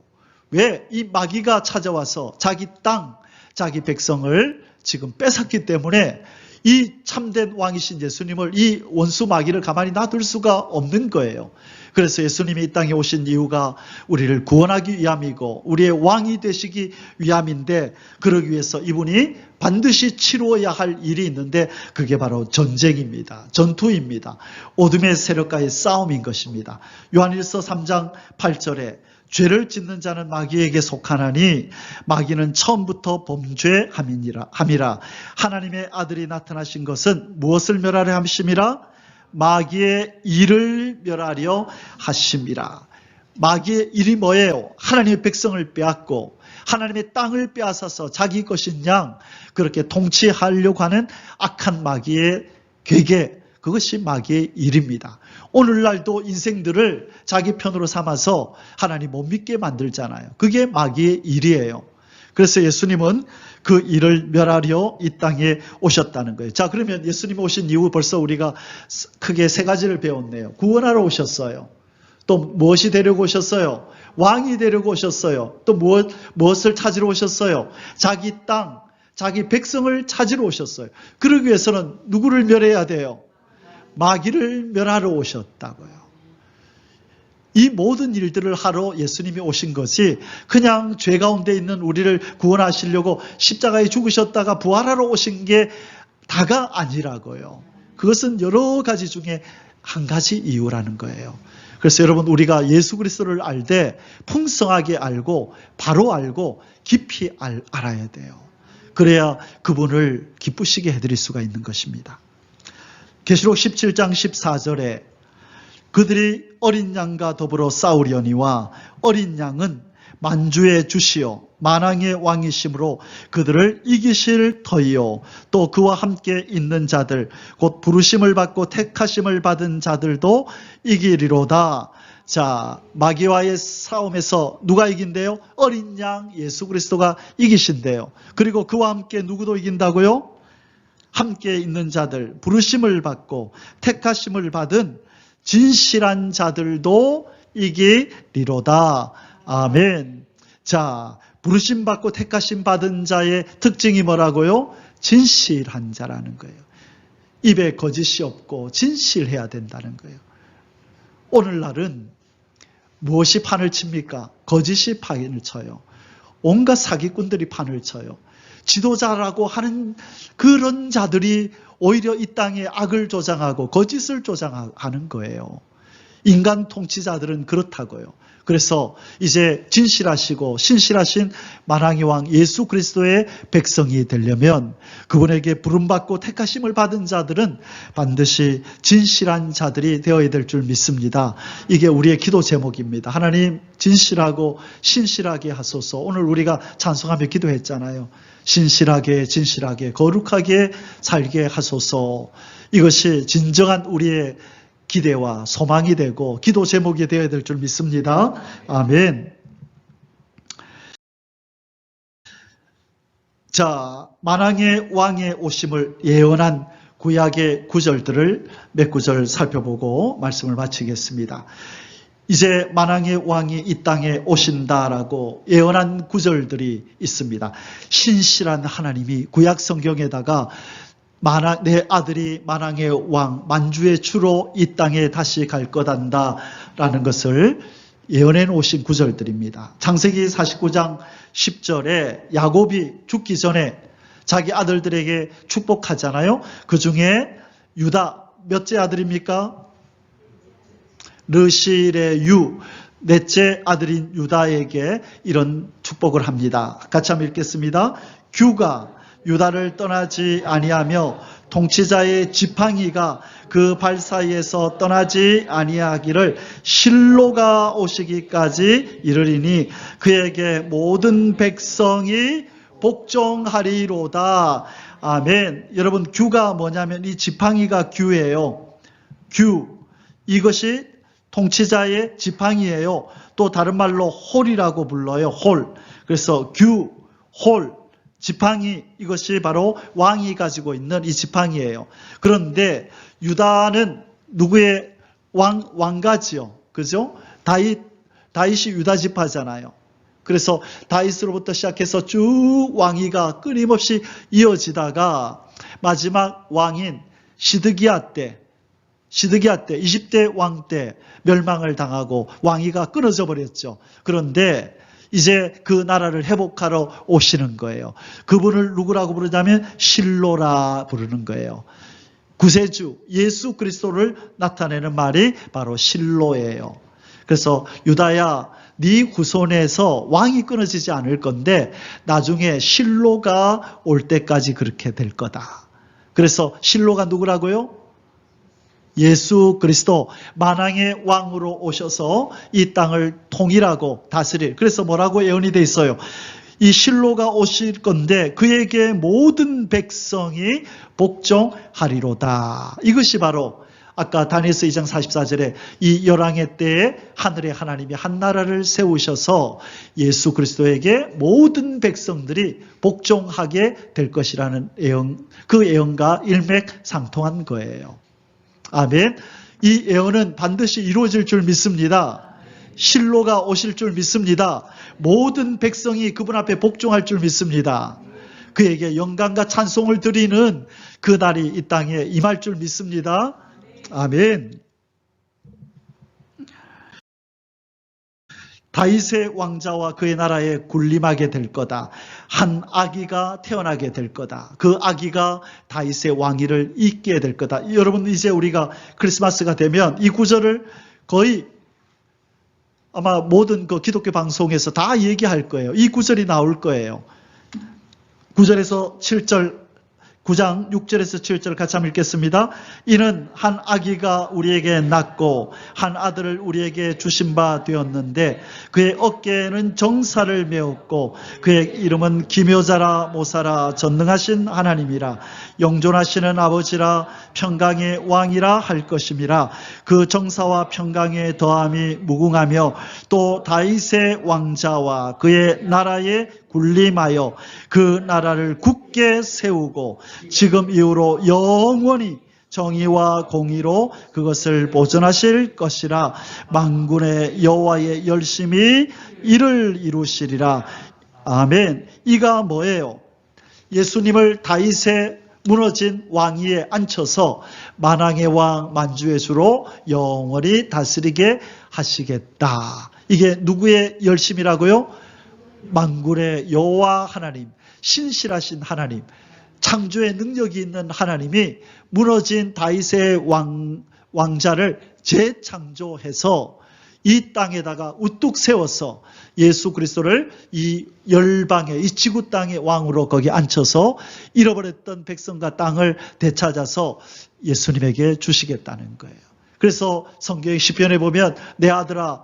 왜? 이 마귀가 찾아와서 자기 땅, 자기 백성을 지금 뺏었기 때문에 이 참된 왕이신 예수님을 이 원수 마귀를 가만히 놔둘 수가 없는 거예요. 그래서 예수님이 이 땅에 오신 이유가 우리를 구원하기 위함이고 우리의 왕이 되시기 위함인데, 그러기 위해서 이분이 반드시 치루어야 할 일이 있는데 그게 바로 전쟁입니다. 전투입니다. 어둠의 세력과의 싸움인 것입니다. 요한일서 3장 8절에 죄를 짓는 자는 마귀에게 속하나니 마귀는 처음부터 범죄함이라. 하나님의 아들이 나타나신 것은 무엇을 멸하려 하심이라? 마귀의 일을 멸하려 하심이라. 마귀의 일이 뭐예요? 하나님의 백성을 빼앗고 하나님의 땅을 빼앗아서 자기 것인 양 그렇게 통치하려고 하는 악한 마귀의 괴계, 그것이 마귀의 일입니다. 오늘날도 인생들을 자기 편으로 삼아서 하나님 못 믿게 만들잖아요. 그게 마귀의 일이에요. 그래서 예수님은 그 일을 멸하려 이 땅에 오셨다는 거예요. 자, 그러면 예수님 오신 이후 벌써 우리가 크게 세 가지를 배웠네요. 구원하러 오셨어요. 또 무엇이 되려고 오셨어요? 왕이 되려고 오셨어요. 또 무엇을 찾으러 오셨어요? 자기 땅, 자기 백성을 찾으러 오셨어요. 그러기 위해서는 누구를 멸해야 돼요? 마귀를 멸하러 오셨다고요. 이 모든 일들을 하러 예수님이 오신 것이 그냥 죄 가운데 있는 우리를 구원하시려고 십자가에 죽으셨다가 부활하러 오신 게 다가 아니라고요. 그것은 여러 가지 중에 한 가지 이유라는 거예요. 그래서 여러분, 우리가 예수 그리스도를 알 때 풍성하게 알고 바로 알고 깊이 알아야 돼요. 그래야 그분을 기쁘시게 해드릴 수가 있는 것입니다. 계시록 17장 14절에 그들이 어린 양과 더불어 싸우려니와 어린 양은 만주의 주시요 만왕의 왕이심으로 그들을 이기실 터이요 또 그와 함께 있는 자들 곧 부르심을 받고 택하심을 받은 자들도 이기리로다. 자, 마귀와의 싸움에서 누가 이긴대요? 어린 양 예수 그리스도가 이기신대요. 그리고 그와 함께 누구도 이긴다고요? 함께 있는 자들, 부르심을 받고 택하심을 받은 진실한 자들도 이기리로다. 아멘. 자, 부르심 받고 택하심 받은 자의 특징이 뭐라고요? 진실한 자라는 거예요. 입에 거짓이 없고 진실해야 된다는 거예요. 오늘날은 무엇이 판을 칩니까? 거짓이 판을 쳐요. 온갖 사기꾼들이 판을 쳐요. 지도자라고 하는 그런 자들이 오히려 이 땅에 악을 조장하고 거짓을 조장하는 거예요. 인간 통치자들은 그렇다고요. 그래서 이제 진실하시고 신실하신 만왕의 왕 예수 그리스도의 백성이 되려면 그분에게 부름받고 택하심을 받은 자들은 반드시 진실한 자들이 되어야 될 줄 믿습니다. 이게 우리의 기도 제목입니다. 하나님, 진실하고 신실하게 하소서. 오늘 우리가 찬송하며 기도했잖아요. 신실하게 진실하게 거룩하게 살게 하소서. 이것이 진정한 우리의 기대와 소망이 되고 기도 제목이 되어야 될 줄 믿습니다. 아멘. 자, 만왕의 왕의 오심을 예언한 구약의 구절들을 몇 구절 살펴보고 말씀을 마치겠습니다. 이제 만왕의 왕이 이 땅에 오신다라고 예언한 구절들이 있습니다. 신실한 하나님이 구약 성경에다가 내 아들이 만왕의 왕 만주의 주로 이 땅에 다시 갈 거단다 라는 것을 예언해 놓으신 구절들입니다. 창세기 49장 10절에 야곱이 죽기 전에 자기 아들들에게 축복하잖아요. 그 중에 유다 몇째 아들입니까? 르실의 유 넷째 아들인 유다에게 이런 축복을 합니다. 같이 한번 읽겠습니다. 규가 유다를 떠나지 아니하며 통치자의 지팡이가 그 발 사이에서 떠나지 아니하기를 실로가 오시기까지 이르리니 그에게 모든 백성이 복종하리로다. 아멘. 여러분, 규가 뭐냐면 이 지팡이가 규예요. 규. 이것이 통치자의 지팡이예요. 또 다른 말로 홀이라고 불러요. 홀. 그래서 규, 홀. 지팡이, 이것이 바로 왕이 가지고 있는 이 지팡이예요. 그런데 유다는 누구의 왕가지요? 그죠? 다윗이 유다 지파잖아요. 그래서 다윗으로부터 시작해서 쭉 왕위가 끊임없이 이어지다가 마지막 왕인 시드기야 때 20대 왕 때 멸망을 당하고 왕위가 끊어져 버렸죠. 그런데 이제 그 나라를 회복하러 오시는 거예요. 그분을 누구라고 부르냐면 실로라 부르는 거예요. 구세주 예수 그리스도를 나타내는 말이 바로 실로예요. 그래서 유다야, 네 후손에서 왕이 끊어지지 않을 건데 나중에 실로가 올 때까지 그렇게 될 거다. 그래서 실로가 누구라고요? 예수 그리스도 만왕의 왕으로 오셔서 이 땅을 통일하고 다스릴. 그래서 뭐라고 예언이 돼 있어요? 이 실로가 오실 건데 그에게 모든 백성이 복종하리로다. 이것이 바로 아까 다니엘서 2장 44절에 이 열왕의 때에 하늘의 하나님이 한 나라를 세우셔서 예수 그리스도에게 모든 백성들이 복종하게 될 것이라는 예언, 그 예언과 일맥상통한 거예요. 아멘. 이 예언은 반드시 이루어질 줄 믿습니다. 실로가 오실 줄 믿습니다. 모든 백성이 그분 앞에 복종할 줄 믿습니다. 그에게 영광과 찬송을 드리는 그 날이 이 땅에 임할 줄 믿습니다. 아멘. 다윗의 왕자와 그의 나라에 군림하게 될 거다. 한 아기가 태어나게 될 거다. 그 아기가 다윗의 왕위를 잇게 될 거다. 여러분, 이제 우리가 크리스마스가 되면 이 구절을 거의 아마 모든 그 기독교 방송에서 다 얘기할 거예요. 이 구절이 나올 거예요. 9절에서 7절, 9장 6절에서 7절 같이 한번 읽겠습니다. 이는 한 아기가 우리에게 낳고 한 아들을 우리에게 주신 바 되었는데 그의 어깨에는 정사를 메었고 그의 이름은 기묘자라 모사라 전능하신 하나님이라 영존하시는 아버지라 평강의 왕이라 할 것임이라. 그 정사와 평강의 더함이 무궁하며 또 다윗의 왕자와 그의 나라에 군림하여 그 나라를 굳게 세우고 지금 이후로 영원히 정의와 공의로 그것을 보존하실 것이라. 만군의 여호와의 열심히 이를 이루시리라. 아멘. 이가 뭐예요? 예수님을 다윗의 무너진 왕위에 앉혀서 만왕의 왕 만주의 주로 영원히 다스리게 하시겠다. 이게 누구의 열심이라고요? 만군의 여호와 하나님, 신실하신 하나님, 창조의 능력이 있는 하나님이 무너진 다윗의 왕자를 재창조해서 이 땅에다가 우뚝 세워서 예수 그리스도를 이 열방의, 이 지구 땅의 왕으로 거기 앉혀서 잃어버렸던 백성과 땅을 되찾아서 예수님에게 주시겠다는 거예요. 그래서 성경 시편에 보면 내 아들아,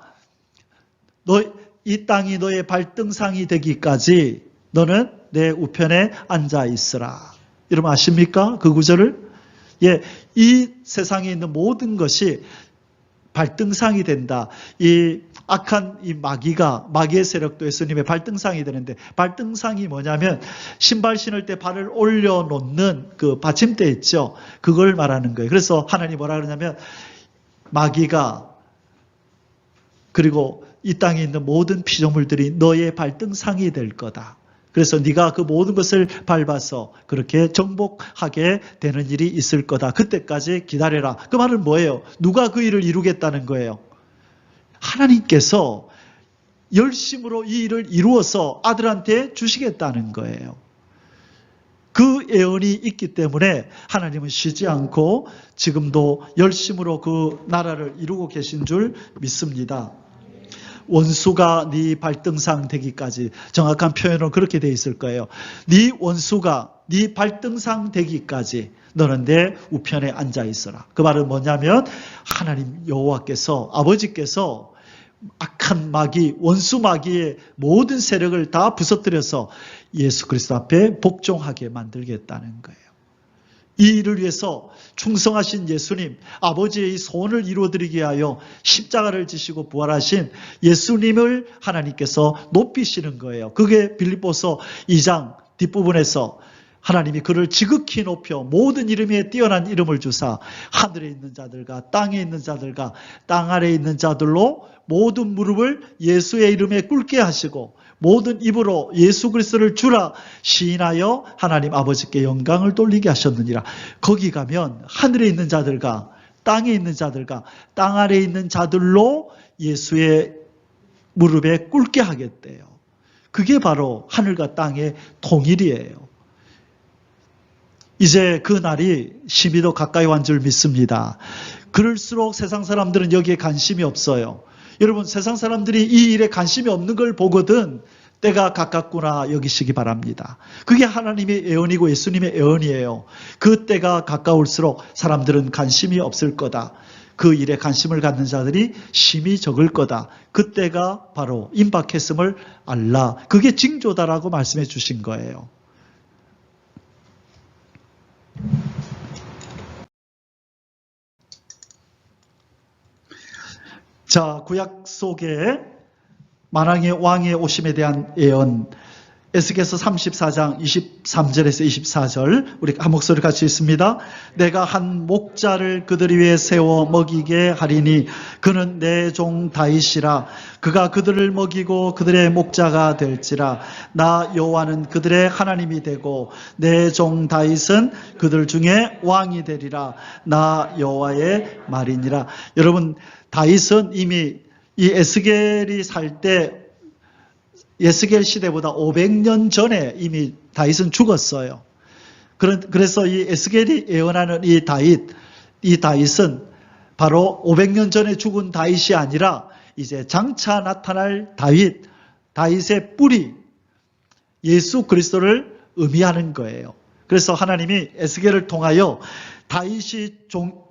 이 땅이 너의 발등상이 되기까지 너는 내 우편에 앉아 있으라. 여러분 아십니까? 그 구절을? 예, 이 세상에 있는 모든 것이 발등상이 된다. 이 악한 이 마귀의 세력도 예수님의 발등상이 되는데, 발등상이 뭐냐면 신발 신을 때 발을 올려놓는 그 받침대 있죠. 그걸 말하는 거예요. 그래서 하나님 뭐라 그러냐면 마귀가 그리고 이 땅에 있는 모든 피조물들이 너의 발등상이 될 거다. 그래서 네가 그 모든 것을 밟아서 그렇게 정복하게 되는 일이 있을 거다. 그때까지 기다려라. 그 말은 뭐예요? 누가 그 일을 이루겠다는 거예요? 하나님께서 열심으로 이 일을 이루어서 아들한테 주시겠다는 거예요. 그 예언이 있기 때문에 하나님은 쉬지 않고 지금도 열심으로 그 나라를 이루고 계신 줄 믿습니다. 원수가 네 발등상 되기까지, 정확한 표현은 그렇게 돼 있을 거예요. 네 원수가 네 발등상 되기까지 너는 내 우편에 앉아 있어라. 그 말은 뭐냐면 하나님 여호와께서, 아버지께서 악한 마귀, 원수 마귀의 모든 세력을 다 부서뜨려서 예수 그리스도 앞에 복종하게 만들겠다는 거예요. 이 일을 위해서 충성하신 예수님, 아버지의 이 소원을 이루어드리게 하여 십자가를 지시고 부활하신 예수님을 하나님께서 높이시는 거예요. 그게 빌립보서 2장 뒷부분에서 하나님이 그를 지극히 높여 모든 이름에 뛰어난 이름을 주사 하늘에 있는 자들과 땅에 있는 자들과 땅 아래에 있는 자들로 모든 무릎을 예수의 이름에 꿇게 하시고 모든 입으로 예수 그리스도를 주라 시인하여 하나님 아버지께 영광을 돌리게 하셨느니라. 거기 가면 하늘에 있는 자들과 땅에 있는 자들과 땅 아래에 있는 자들로 예수의 무릎에 꿇게 하겠대요. 그게 바로 하늘과 땅의 통일이에요. 이제 그 날이 심히 더 가까이 온 줄 믿습니다. 그럴수록 세상 사람들은 여기에 관심이 없어요. 여러분, 세상 사람들이 이 일에 관심이 없는 걸 보거든 때가 가깝구나 여기시기 바랍니다. 그게 하나님의 예언이고 예수님의 예언이에요. 그 때가 가까울수록 사람들은 관심이 없을 거다. 그 일에 관심을 갖는 자들이 심히 적을 거다. 그때가 바로 임박했음을 알라. 그게 징조다라고 말씀해 주신 거예요. 자, 구약 속에 만왕의 왕의 오심에 대한 예언, 에스겔서 34장 23절에서 24절 우리 한 목소리 같이 읽습니다. 내가 한 목자를 그들 위에 세워 먹이게 하리니 그는 내 종 다윗이라. 그가 그들을 먹이고 그들의 목자가 될지라. 나 여호와는 그들의 하나님이 되고 내 종 다윗은 그들 중에 왕이 되리라. 나 여호와의 말이니라. 여러분, 다윗은 이미 이 에스겔이 살 때 에스겔 시대보다 500년 전에 이미 다윗은 죽었어요. 그래서 이 에스겔이 예언하는 이 다윗은 바로 500년 전에 죽은 다윗이 아니라 이제 장차 나타날 다윗의 뿌리, 예수 그리스도를 의미하는 거예요. 그래서 하나님이 에스겔을 통하여 다윗이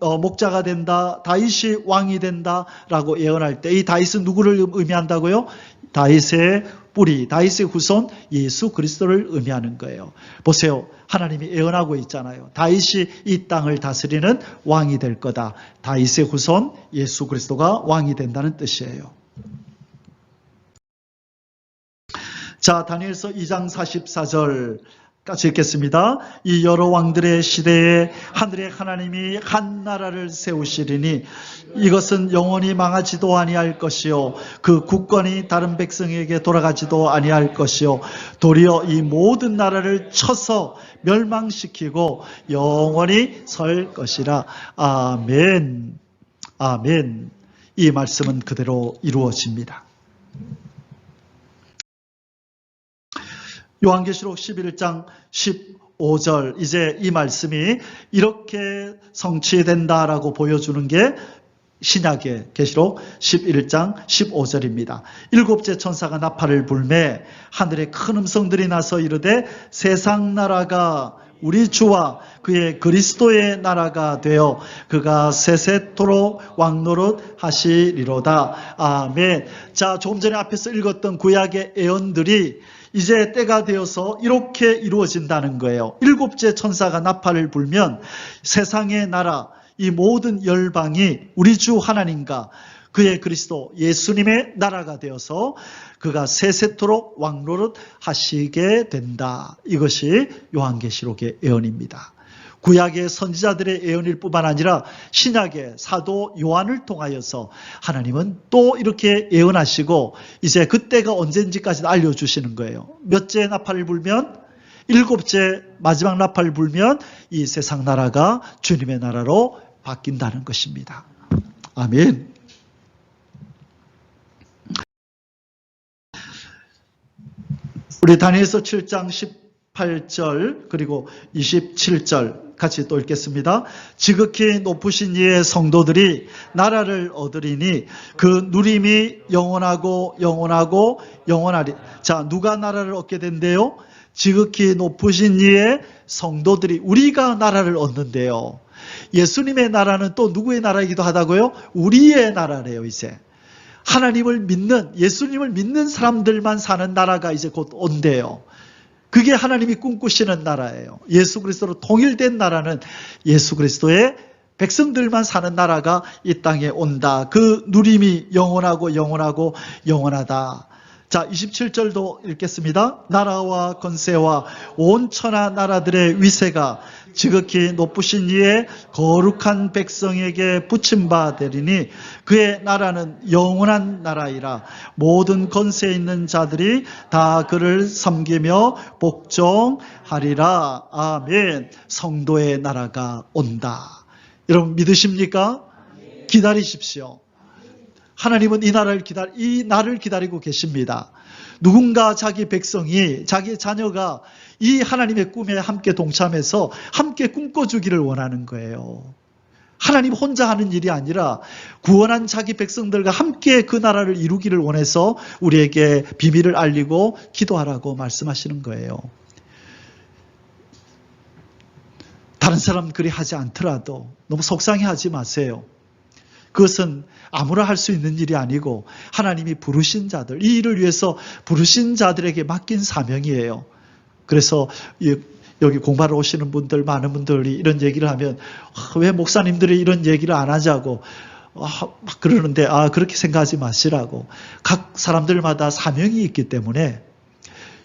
목자가 된다, 다윗이 왕이 된다라고 예언할 때 이 다윗은 누구를 의미한다고요? 다윗의 뿌리, 다윗의 후손 예수 그리스도를 의미하는 거예요. 보세요. 하나님이 예언하고 있잖아요. 다윗이 이 땅을 다스리는 왕이 될 거다. 다윗의 후손 예수 그리스도가 왕이 된다는 뜻이에요. 자, 다니엘서 2장 44절 같이 읽겠습니다. 이 여러 왕들의 시대에 하늘의 하나님이 한 나라를 세우시리니 이것은 영원히 망하지도 아니할 것이요 그 국권이 다른 백성에게 돌아가지도 아니할 것이요 도리어 이 모든 나라를 쳐서 멸망시키고 영원히 설 것이라. 아멘. 아멘. 이 말씀은 그대로 이루어집니다. 요한계시록 11장 15절, 이제 이 말씀이 이렇게 성취된다라고 보여주는 게 신약의 계시록 11장 15절입니다. 일곱째 천사가 나팔을 불매 하늘에 큰 음성들이 나서 이르되 세상 나라가 우리 주와 그의 그리스도의 나라가 되어 그가 세세토록 왕노릇 하시리로다. 아멘. 자, 조금 전에 앞에서 읽었던 구약의 예언들이 이제 때가 되어서 이렇게 이루어진다는 거예요. 일곱째 천사가 나팔을 불면 세상의 나라, 이 모든 열방이 우리 주 하나님과 그의 그리스도 예수님의 나라가 되어서 그가 세세토록 왕노릇 하시게 된다. 이것이 요한계시록의 예언입니다. 구약의 선지자들의 예언일 뿐만 아니라 신약의 사도 요한을 통하여서 하나님은 또 이렇게 예언하시고 이제 그때가 언제인지까지 알려주시는 거예요. 몇째 나팔을 불면? 일곱째 마지막 나팔을 불면 이 세상 나라가 주님의 나라로 바뀐다는 것입니다. 아멘. 우리 다니엘서 7장 18절 그리고 27절 같이 또 읽겠습니다. 지극히 높으신 이의 성도들이 나라를 얻으리니 그 누림이 영원하고 영원하고 영원하리. 자, 누가 나라를 얻게 된대요? 지극히 높으신 이의 성도들이, 우리가 나라를 얻는데요. 예수님의 나라는 또 누구의 나라이기도 하다고요? 우리의 나라래요. 이제 하나님을 믿는, 예수님을 믿는 사람들만 사는 나라가 이제 곧 온대요. 그게 하나님이 꿈꾸시는 나라예요. 예수 그리스도로 통일된 나라는 예수 그리스도의 백성들만 사는 나라가 이 땅에 온다. 그 누림이 영원하고 영원하고 영원하다. 자, 27절도 읽겠습니다. 나라와 권세와 온 천하 나라들의 위세가 지극히 높으신 이의 거룩한 백성에게 붙임바 되리니 그의 나라는 영원한 나라이라. 모든 권세 있는 자들이 다 그를 섬기며 복종하리라. 아멘. 성도의 나라가 온다. 여러분 믿으십니까? 기다리십시오. 하나님은 이 날을 기다리고 계십니다. 누군가 자기 백성이, 자기 자녀가 이 하나님의 꿈에 함께 동참해서 함께 꿈꿔주기를 원하는 거예요. 하나님 혼자 하는 일이 아니라 구원한 자기 백성들과 함께 그 나라를 이루기를 원해서 우리에게 비밀을 알리고 기도하라고 말씀하시는 거예요. 다른 사람 그리 하지 않더라도 너무 속상해하지 마세요. 그것은 아무나 할 수 있는 일이 아니고 하나님이 부르신 자들, 이 일을 위해서 부르신 자들에게 맡긴 사명이에요. 그래서 여기 공부하러 오시는 분들, 많은 분들이 이런 얘기를 하면 왜 목사님들이 이런 얘기를 안 하자고 막 그러는데 그렇게 생각하지 마시라고. 각 사람들마다 사명이 있기 때문에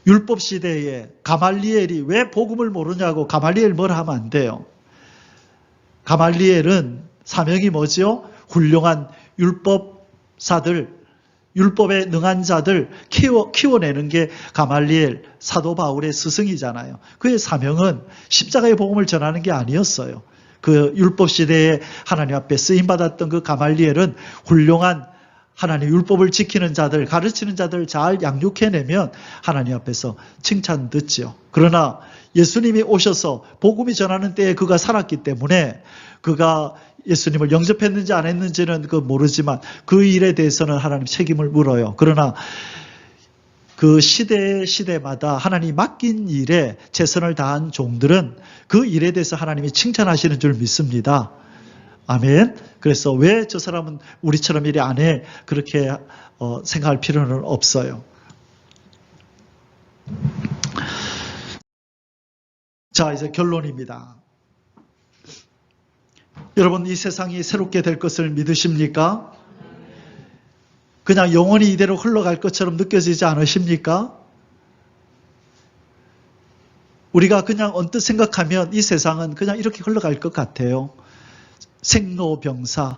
율법 시대에 가말리엘이 왜 복음을 모르냐고 가말리엘 뭘 하면 안 돼요. 가말리엘은 사명이 뭐죠? 훌륭한 율법사들, 율법에 능한 자들 키워내는 게 가말리엘 사도 바울의 스승이잖아요. 그의 사명은 십자가의 복음을 전하는 게 아니었어요. 그 율법 시대에 하나님 앞에 쓰임받았던 그 가말리엘은 훌륭한 하나님 율법을 지키는 자들, 가르치는 자들 잘 양육해내면 하나님 앞에서 칭찬 듣지요. 그러나 예수님이 오셔서 복음이 전하는 때에 그가 살았기 때문에 그가 예수님을 영접했는지 안 했는지는 모르지만 그 일에 대해서는 하나님 책임을 물어요. 그러나 그 시대마다 하나님이 맡긴 일에 최선을 다한 종들은 그 일에 대해서 하나님이 칭찬하시는 줄 믿습니다. 아멘. 그래서 왜 저 사람은 우리처럼 일이 안 해? 그렇게 생각할 필요는 없어요. 자, 이제 결론입니다. 여러분, 이 세상이 새롭게 될 것을 믿으십니까? 그냥 영원히 이대로 흘러갈 것처럼 느껴지지 않으십니까? 우리가 그냥 언뜻 생각하면 이 세상은 그냥 이렇게 흘러갈 것 같아요. 생로병사,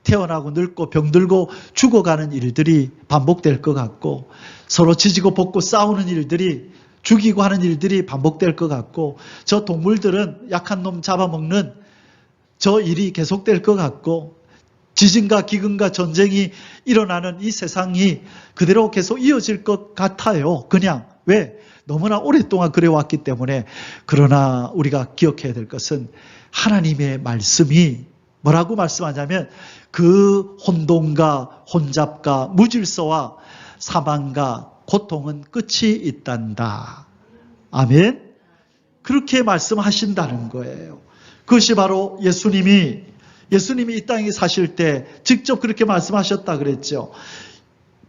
태어나고 늙고 병들고 죽어가는 일들이 반복될 것 같고, 서로 지지고 볶고 싸우는 일들이, 죽이고 하는 일들이 반복될 것 같고, 저 동물들은 약한 놈 잡아먹는 저 일이 계속될 것 같고, 지진과 기근과 전쟁이 일어나는 이 세상이 그대로 계속 이어질 것 같아요. 그냥. 왜? 너무나 오랫동안 그래왔기 때문에. 그러나 우리가 기억해야 될 것은 하나님의 말씀이 뭐라고 말씀하냐면 그 혼돈과 혼잡과 무질서와 사망과 고통은 끝이 있단다. 아멘. 그렇게 말씀하신다는 거예요. 그것이 바로 예수님이 이 땅에 사실 때 직접 그렇게 말씀하셨다 그랬죠.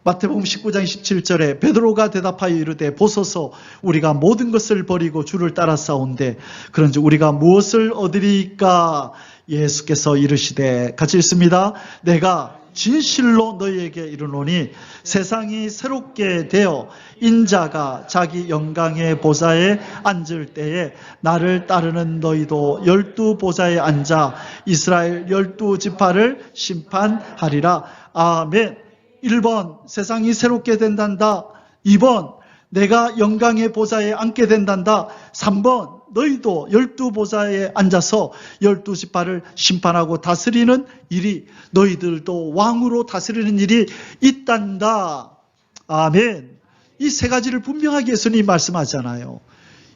마태복음 19장 17절에 베드로가 대답하여 이르되 보소서 우리가 모든 것을 버리고 주를 따라 싸운데 그런즉 우리가 무엇을 얻으리까? 예수께서 이르시되, 같이 읽습니다. 내가 진실로 너희에게 이르노니 세상이 새롭게 되어 인자가 자기 영광의 보좌에 앉을 때에 나를 따르는 너희도 12보좌에 앉아 이스라엘 12지파를 심판하리라. 아멘. 1번 세상이 새롭게 된단다. 2번 내가 영광의 보좌에 앉게 된단다. 3번 너희도 12보좌에 앉아서 12지파를 심판하고 다스리는 일이, 너희들도 왕으로 다스리는 일이 있단다. 아멘. 이 세 가지를 분명하게 예수님이 말씀하잖아요.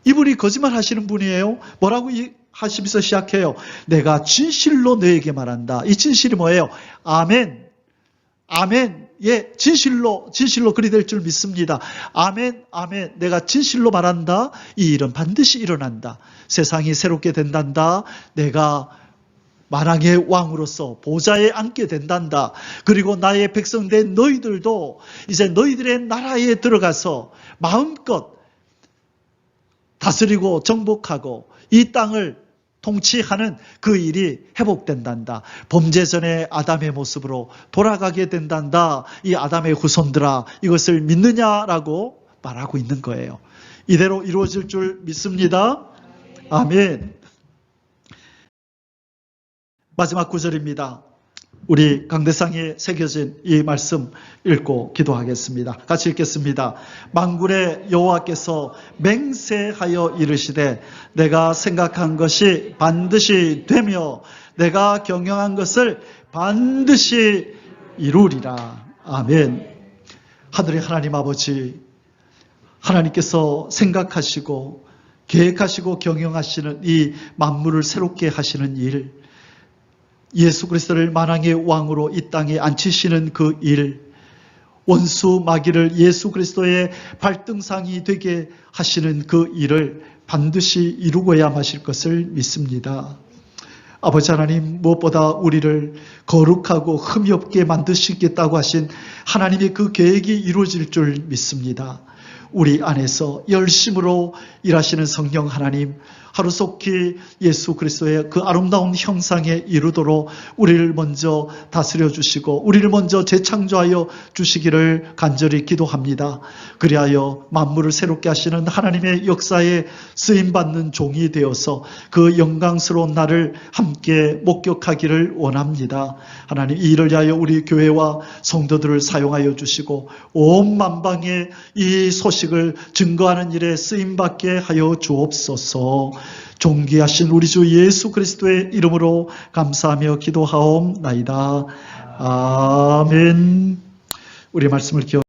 이분이 거짓말 하시는 분이에요. 뭐라고 하시면서 시작해요? 내가 진실로 너에게 말한다. 이 진실이 뭐예요? 아멘. 아멘. 예, 진실로 그리 될 줄 믿습니다. 아멘, 아멘. 내가 진실로 말한다. 이 일은 반드시 일어난다. 세상이 새롭게 된단다. 내가 만왕의 왕으로서 보좌에 앉게 된단다. 그리고 나의 백성된 너희들도 이제 너희들의 나라에 들어가서 마음껏 다스리고 정복하고 이 땅을 통치하는 그 일이 회복된단다. 범죄 전의 아담의 모습으로 돌아가게 된단다. 이 아담의 후손들아, 이것을 믿느냐라고 말하고 있는 거예요. 이대로 이루어질 줄 믿습니다. 아멘. 마지막 구절입니다. 우리 강대상에 새겨진 이 말씀 읽고 기도하겠습니다. 같이 읽겠습니다. 만군의 여호와께서 맹세하여 이르시되 내가 생각한 것이 반드시 되며 내가 경영한 것을 반드시 이루리라. 아멘. 하늘의 하나님 아버지, 하나님께서 생각하시고 계획하시고 경영하시는 이 만물을 새롭게 하시는 일, 예수 그리스도를 만왕의 왕으로 이 땅에 앉히시는 그 일, 원수 마귀를 예수 그리스도의 발등상이 되게 하시는 그 일을 반드시 이루고야 마실 것을 믿습니다. 아버지 하나님, 무엇보다 우리를 거룩하고 흠이 없게 만드시겠다고 하신 하나님의 그 계획이 이루어질 줄 믿습니다. 우리 안에서 열심으로 일하시는 성령 하나님, 하루속히 예수 그리스도의 그 아름다운 형상에 이르도록 우리를 먼저 다스려 주시고 우리를 먼저 재창조하여 주시기를 간절히 기도합니다. 그리하여 만물을 새롭게 하시는 하나님의 역사에 쓰임받는 종이 되어서 그 영광스러운 날을 함께 목격하기를 원합니다. 하나님, 이 일을 위하여 우리 교회와 성도들을 사용하여 주시고 온 만방에 이 소식을 증거하는 일에 쓰임받게 하여 주옵소서. 존귀하신 우리 주 예수 그리스도의 이름으로 감사하며 기도하옵나이다. 아멘. 우리 말씀을 기억.